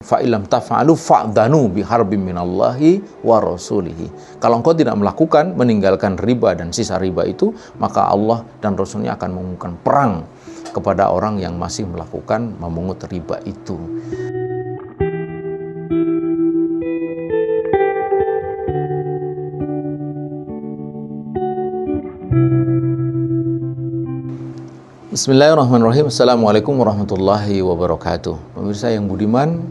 fa illam taf'alu fa'dhanu biharbim minallahi wa rasulihi. Kalau engkau tidak melakukan, meninggalkan riba dan sisa riba itu, maka Allah dan Rasulnya akan mengumumkan perang kepada orang yang masih melakukan memungut riba itu. Bismillahirrahmanirrahim. Assalamualaikum warahmatullahi wabarakatuh. Pemirsa yang budiman,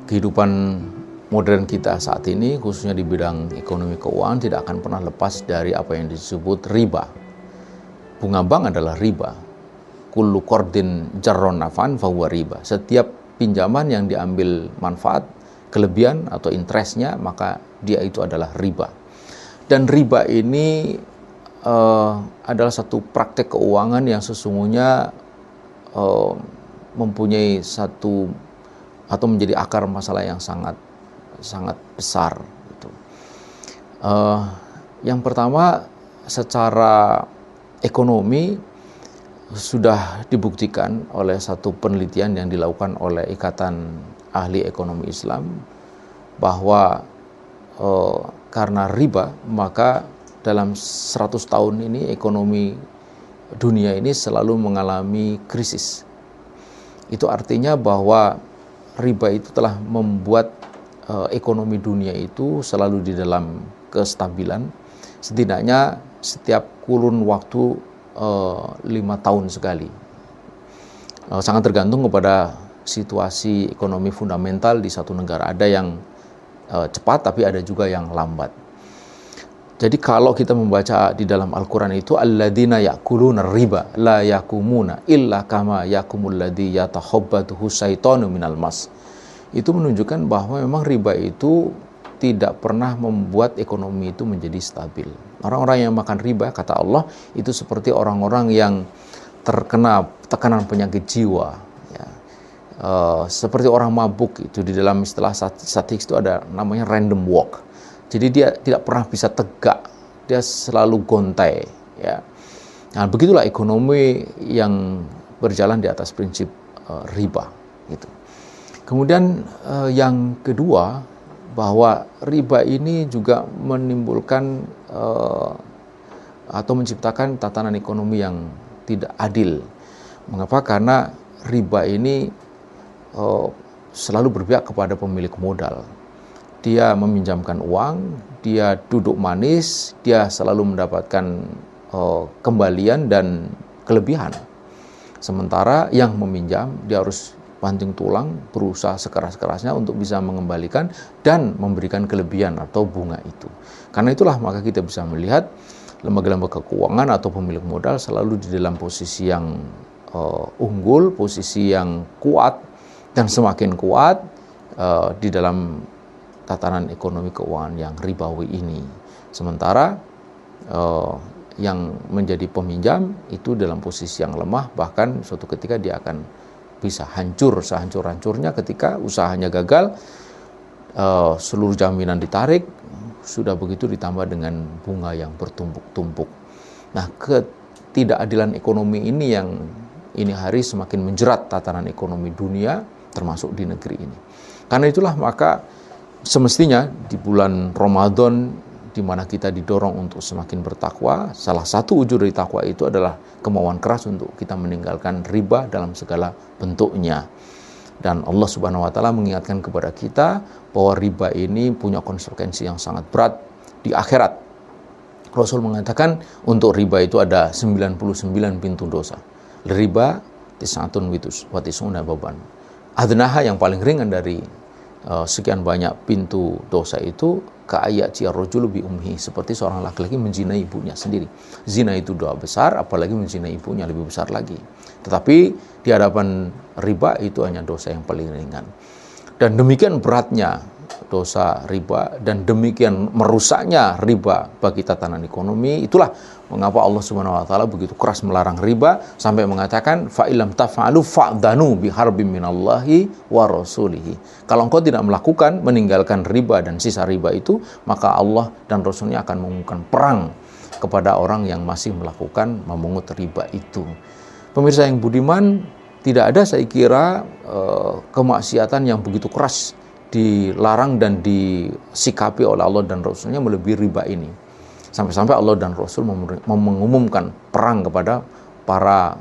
kehidupan modern kita saat ini, khususnya di bidang ekonomi keuangan, tidak akan pernah lepas dari apa yang disebut riba. Bunga bank adalah riba. Kullu qardin jarron nafan fahuwa riba. Setiap pinjaman yang diambil manfaat, kelebihan atau interestnya, maka dia itu adalah riba. Dan riba ini adalah satu praktek keuangan yang sesungguhnya mempunyai satu atau menjadi akar masalah yang sangat besar. Gitu. Yang pertama, secara ekonomi sudah dibuktikan oleh satu penelitian yang dilakukan oleh Ikatan Ahli Ekonomi Islam bahwa karena riba, maka dalam 100 tahun ini ekonomi dunia ini selalu mengalami krisis. Itu artinya bahwa riba itu telah membuat ekonomi dunia itu selalu di dalam kestabilan. Setidaknya setiap kurun waktu 5 tahun sekali. Sangat tergantung kepada situasi ekonomi fundamental di satu negara. Ada yang cepat tapi ada juga yang lambat. Jadi kalau kita membaca di dalam Al-Quran itu, alladzina ya'kuluna riba la yakumuna illa kama yakumul ladzi yatakhabbathu syaitanu minal mas. Itu menunjukkan bahwa memang riba itu tidak pernah membuat ekonomi itu menjadi stabil. Orang-orang yang makan riba, kata Allah, itu seperti orang-orang yang terkena tekanan penyakit jiwa. Ya. Seperti orang mabuk, itu di dalam istilah statistik itu ada namanya random walk. Jadi dia tidak pernah bisa tegak, dia selalu gontai. Ya. Nah, begitulah ekonomi yang berjalan di atas prinsip riba. Gitu. Kemudian yang kedua, bahwa riba ini juga menimbulkan atau menciptakan tatanan ekonomi yang tidak adil. Mengapa? Karena riba ini selalu berpihak kepada pemilik modal. Dia meminjamkan uang, dia duduk manis, dia selalu mendapatkan kembalian dan kelebihan. Sementara yang meminjam, dia harus banting tulang, berusaha sekeras-kerasnya untuk bisa mengembalikan dan memberikan kelebihan atau bunga itu. Karena itulah maka kita bisa melihat lembaga-lembaga keuangan atau pemilik modal selalu di dalam posisi yang unggul, posisi yang kuat, dan semakin kuat di dalam tatanan ekonomi keuangan yang ribawi ini. Sementara yang menjadi peminjam itu dalam posisi yang lemah, bahkan suatu ketika dia akan bisa hancur sehancur-hancurnya ketika usahanya gagal, seluruh jaminan ditarik, sudah begitu ditambah dengan bunga yang bertumpuk-tumpuk. Nah, ketidakadilan ekonomi ini yang ini hari semakin menjerat tatanan ekonomi dunia, termasuk di negeri ini. Karena itulah maka semestinya di bulan Ramadan, di mana kita didorong untuk semakin bertakwa, salah satu wujud dari takwa itu adalah kemauan keras untuk kita meninggalkan riba dalam segala bentuknya. Dan Allah Subhanahu wa taala mengingatkan kepada kita bahwa riba ini punya konsekuensi yang sangat berat di akhirat. Rasul mengatakan untuk riba itu ada 99 pintu dosa. Riba tis'atun wa tis'una baban. Adnaha yang paling ringan dari sekian banyak pintu dosa itu, ka'ayati ar-rajulu bi ummihi, seperti seorang laki-laki menzinai ibunya sendiri. Zina itu dosa besar, apalagi menzinai ibunya lebih besar lagi. Tetapi di hadapan riba itu hanya dosa yang paling ringan. Dan demikian beratnya dosa riba dan demikian merusaknya riba bagi tatanan ekonomi, itulah mengapa Allah Subhanahu wa taala begitu keras melarang riba sampai mengatakan fa illam taf'alu fa'dhanu biharbim minallahi wa rasulihi. Kalau engkau tidak melakukan, meninggalkan riba dan sisa riba itu, maka Allah dan Rasulnya akan mengumumkan perang kepada orang yang masih melakukan memungut riba itu. Pemirsa yang budiman, Tidak ada saya kira kemaksiatan yang begitu keras dilarang dan disikapi oleh Allah dan Rasulnya melebihi riba ini. Sampai-sampai Allah dan Rasul mengumumkan perang kepada para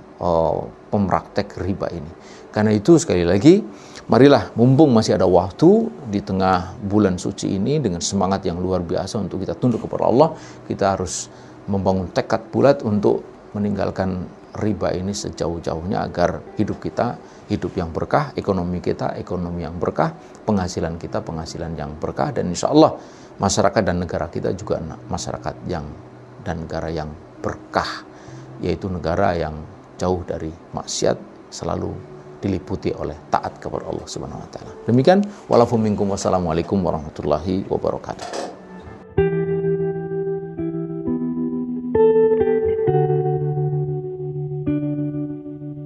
pemraktek riba ini. Karena itu sekali lagi, marilah mumpung masih ada waktu di tengah bulan suci ini dengan semangat yang luar biasa untuk kita tunduk kepada Allah, kita harus membangun tekad bulat untuk meninggalkan riba ini sejauh-jauhnya agar hidup kita hidup yang berkah, ekonomi kita ekonomi yang berkah, penghasilan kita penghasilan yang berkah, dan insya Allah masyarakat dan negara kita juga masyarakat dan negara yang berkah, yaitu negara yang jauh dari maksiat, selalu diliputi oleh taat kepada Allah Subhanahu wa taala. Demikian, walafu minkum, wassalamualaikum warahmatullahi wabarakatuh.